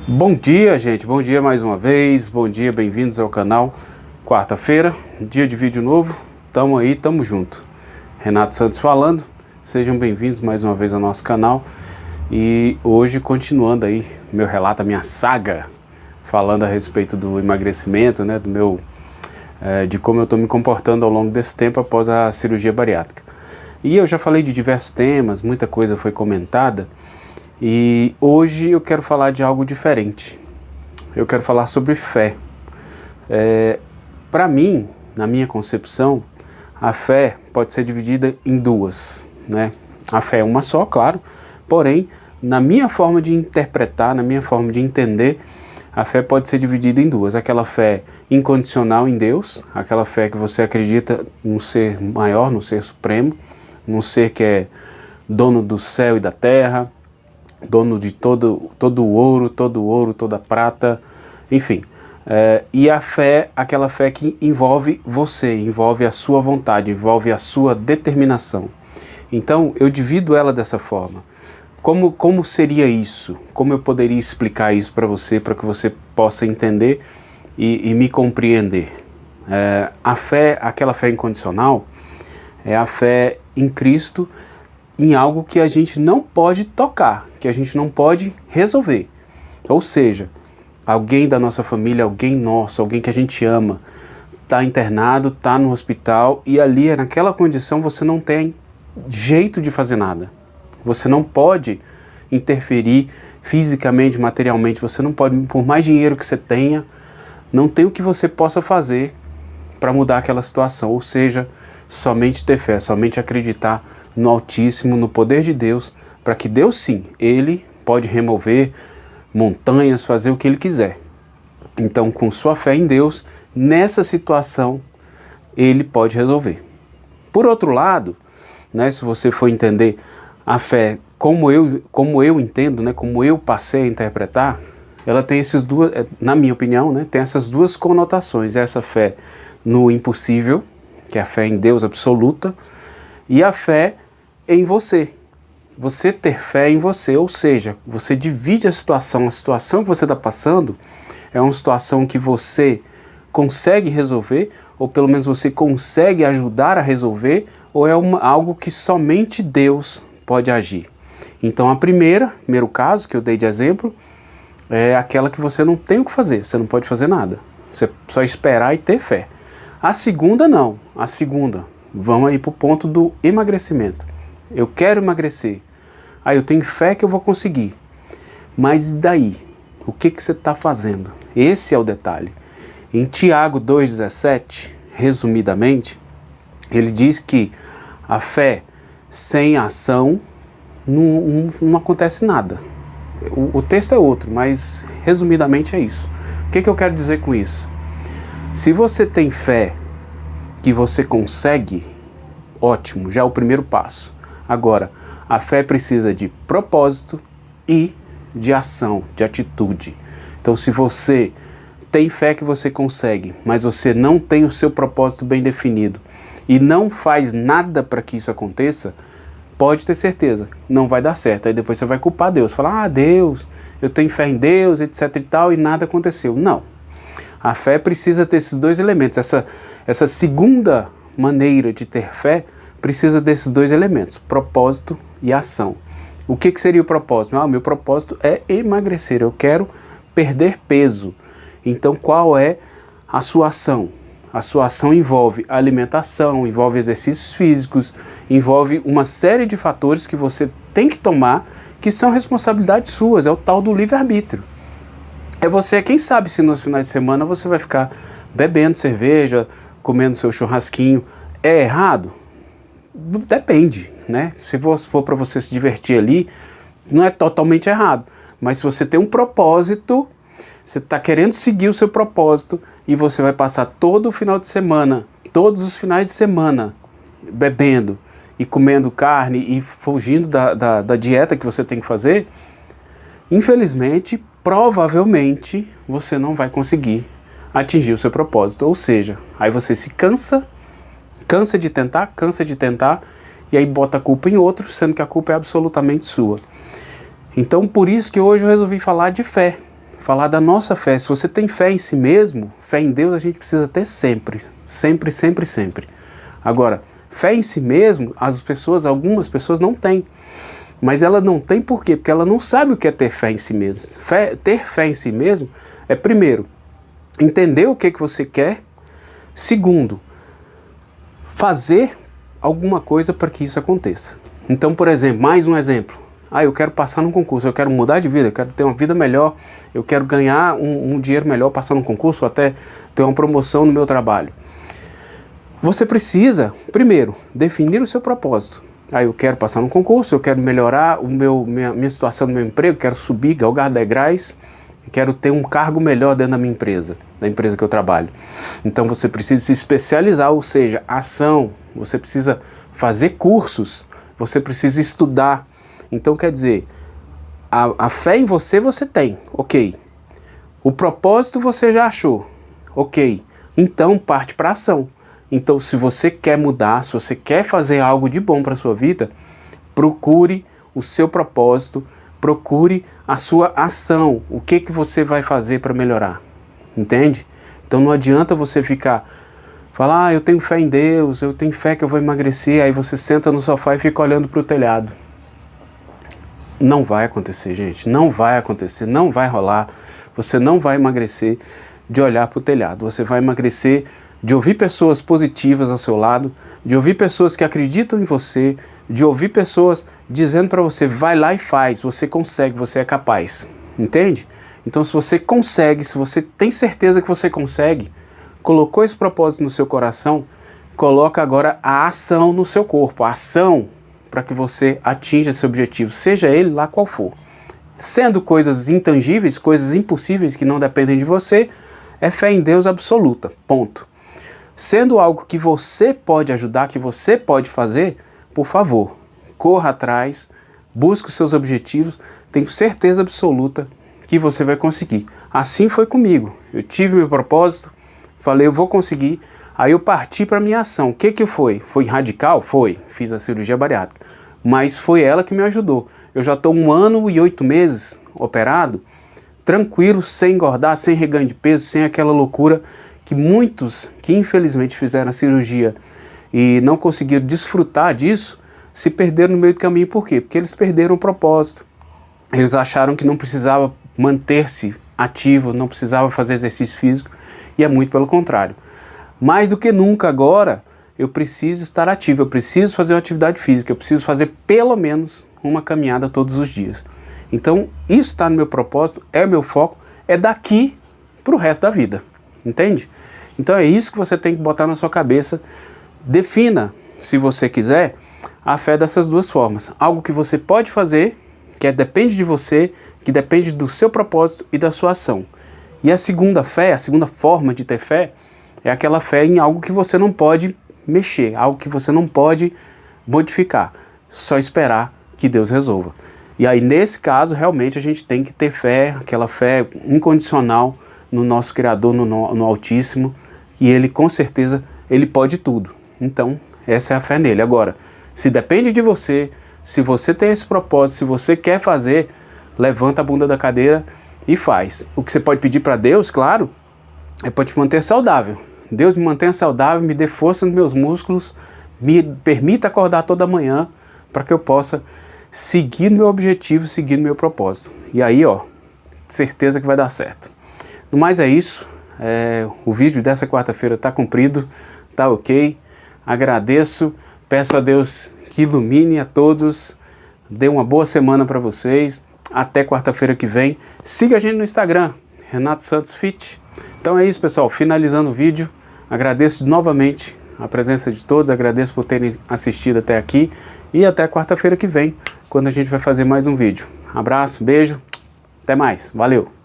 Bom dia, gente, bom dia mais uma vez, bom dia, bem-vindos ao canal. Quarta-feira, dia de vídeo novo, tamo aí, tamo junto. Renato Santos falando, sejam bem-vindos mais uma vez ao nosso canal. E hoje, continuando aí meu relato, a minha saga, falando a respeito do emagrecimento, né, de como eu estou me comportando ao longo desse tempo após a cirurgia bariátrica. E eu já falei de diversos temas, muita coisa foi comentada, e hoje eu quero falar de algo diferente. Eu quero falar sobre fé. Para mim, na minha concepção, a fé pode ser dividida em duas, né? A fé é uma só, claro, porém, na minha forma de interpretar, na minha forma de entender, a fé pode ser dividida em duas. Aquela fé incondicional em Deus, aquela fé que você acredita num ser maior, no ser supremo, num ser que é dono do céu e da terra, dono de todo o ouro, toda a prata, enfim. E a fé, aquela fé que envolve você, envolve a sua vontade, envolve a sua determinação. Então, eu divido ela dessa forma. Como seria isso? Como eu poderia explicar isso para que você possa entender e me compreender? A fé, aquela fé incondicional, é a fé em Cristo, em algo que a gente não pode tocar, que a gente não pode resolver. Ou seja, alguém da nossa família, alguém nosso, alguém que a gente ama, está internado, está no hospital, e ali, naquela condição, você não tem jeito de fazer nada. Você não pode interferir fisicamente, materialmente, você não pode, por mais dinheiro que você tenha, não tem o que você possa fazer para mudar aquela situação. Ou seja, somente ter fé, somente acreditar no Altíssimo, no poder de Deus, para que Deus sim, Ele pode remover montanhas, fazer o que Ele quiser. Então, com sua fé em Deus, nessa situação, Ele pode resolver. Por outro lado, né, se você for entender a fé como eu entendo, né, como eu passei a interpretar, ela tem essas duas, na minha opinião, né, tem essas duas conotações. Essa fé no impossível, que é a fé em Deus absoluta, e a fé em você. Você ter fé em você, ou seja, você divide a situação que você está passando é uma situação que você consegue resolver, ou pelo menos você consegue ajudar a resolver, ou é algo que somente Deus pode agir. Então primeiro caso que eu dei de exemplo, é aquela que você não tem o que fazer, você não pode fazer nada, você só esperar e ter fé. A segunda não, a segunda, vamos aí para o ponto do emagrecimento. Eu quero emagrecer, eu tenho fé que eu vou conseguir, mas e daí? O que você está fazendo? Esse é o detalhe. Em Tiago 2,17, resumidamente, ele diz que a fé sem ação não acontece nada. O texto é outro, mas resumidamente é isso. O que eu quero dizer com isso? Se você tem fé que você consegue, ótimo, já é o primeiro passo. Agora, a fé precisa de propósito e de ação, de atitude. Então, se você tem fé que você consegue, mas você não tem o seu propósito bem definido e não faz nada para que isso aconteça, pode ter certeza, não vai dar certo. Aí depois você vai culpar Deus, falar, Deus, eu tenho fé em Deus, etc e tal, e nada aconteceu. Não. A fé precisa ter esses dois elementos. Essa segunda maneira de ter fé precisa desses dois elementos, propósito e ação. O que seria o propósito? Meu propósito é emagrecer, eu quero perder peso. Então qual é a sua ação? A sua ação envolve alimentação, envolve exercícios físicos, envolve uma série de fatores que você tem que tomar, que são responsabilidades suas, é o tal do livre-arbítrio. É você, quem sabe se nos finais de semana você vai ficar bebendo cerveja, comendo seu churrasquinho. É errado? Depende, né? Se for para você se divertir ali, não é totalmente errado. Mas se você tem um propósito, você está querendo seguir o seu propósito e você vai passar todo o final de semana, todos os finais de semana, bebendo e comendo carne e fugindo da dieta que você tem que fazer, infelizmente, provavelmente, você não vai conseguir atingir o seu propósito. Ou seja, aí você se cansa de tentar, e aí bota a culpa em outros, sendo que a culpa é absolutamente sua. Então, por isso que hoje eu resolvi falar de fé. falar da nossa fé. Se você tem fé em si mesmo, fé em Deus a gente precisa ter sempre. Sempre, sempre, sempre. Agora, fé em si mesmo, algumas pessoas não têm. Mas ela não tem por quê? Porque ela não sabe o que é ter fé em si mesmo. Ter fé em si mesmo é, primeiro, entender o que você quer. Segundo, fazer alguma coisa para que isso aconteça. Então, por exemplo, mais um exemplo. Eu quero passar num concurso, eu quero mudar de vida, eu quero ter uma vida melhor, eu quero ganhar um dinheiro melhor passando num concurso, ou até ter uma promoção no meu trabalho. Você precisa, primeiro, definir o seu propósito. Eu quero passar num concurso, eu quero melhorar minha situação no meu emprego, quero subir, galgar degraus, quero ter um cargo melhor dentro da minha empresa, da empresa que eu trabalho. Então você precisa se especializar, ou seja, ação, você precisa fazer cursos, você precisa estudar. Então quer dizer, a fé em você tem, ok. O propósito você já achou, ok. Então parte para ação. Então se você quer mudar, se você quer fazer algo de bom para a sua vida, procure o seu propósito, procure a sua ação. O que você vai fazer para melhorar, entende? Então não adianta você falar, eu tenho fé em Deus, eu tenho fé que eu vou emagrecer, aí você senta no sofá e fica olhando para o telhado. Não vai acontecer, gente, não vai acontecer, não vai rolar. Você não vai emagrecer de olhar para o telhado, você vai emagrecer de ouvir pessoas positivas ao seu lado, de ouvir pessoas que acreditam em você, de ouvir pessoas dizendo para você, vai lá e faz, você consegue, você é capaz, entende? Então se você consegue, se você tem certeza que você consegue, colocou esse propósito no seu coração, coloca agora a ação no seu corpo, a ação para que você atinja esse objetivo, seja ele lá qual for. Sendo coisas intangíveis, coisas impossíveis que não dependem de você, é fé em Deus absoluta, ponto. Sendo algo que você pode ajudar, que você pode fazer, por favor, corra atrás, busque os seus objetivos, tenho certeza absoluta que você vai conseguir. Assim foi comigo, eu tive meu propósito, falei eu vou conseguir, aí eu parti para a minha ação. O que foi? Foi radical? Foi, fiz a cirurgia bariátrica, mas foi ela que me ajudou. Eu já estou 1 ano e 8 meses operado, tranquilo, sem engordar, sem reganho de peso, sem aquela loucura que muitos que infelizmente fizeram a cirurgia e não conseguiram desfrutar disso, se perderam no meio do caminho. Por quê? Porque eles perderam o propósito. Eles acharam que não precisava manter-se ativo, não precisava fazer exercício físico, e é muito pelo contrário. Mais do que nunca agora, eu preciso estar ativo, eu preciso fazer uma atividade física, eu preciso fazer pelo menos uma caminhada todos os dias. Então, isso está no meu propósito, é o meu foco, é daqui para o resto da vida, entende? Então é isso que você tem que botar na sua cabeça. Defina, se você quiser, a fé dessas duas formas. Algo que você pode fazer, que depende de você, que depende do seu propósito e da sua ação. E a segunda fé, a segunda forma de ter fé, é aquela fé em algo que você não pode mexer, algo que você não pode modificar, só esperar que Deus resolva. E aí nesse caso realmente a gente tem que ter fé, aquela fé incondicional no nosso Criador, no Altíssimo, e Ele com certeza, Ele pode tudo. Então essa é a fé nele. Agora, se depende de você, se você tem esse propósito, se você quer fazer, levanta a bunda da cadeira e faz. O que você pode pedir para Deus, claro, é para te manter saudável. Deus me mantenha saudável, me dê força nos meus músculos, me permita acordar toda manhã para que eu possa seguir meu objetivo, seguir meu propósito. E aí, certeza que vai dar certo. No mais é isso. O vídeo dessa quarta-feira está cumprido, tá ok. Agradeço, peço a Deus que ilumine a todos, dê uma boa semana para vocês. Até quarta-feira que vem. Siga a gente no Instagram, Renato Santos Fit. Então é isso, pessoal. Finalizando o vídeo, agradeço novamente a presença de todos, agradeço por terem assistido até aqui e até quarta-feira que vem, quando a gente vai fazer mais um vídeo. Abraço, beijo, até mais, valeu!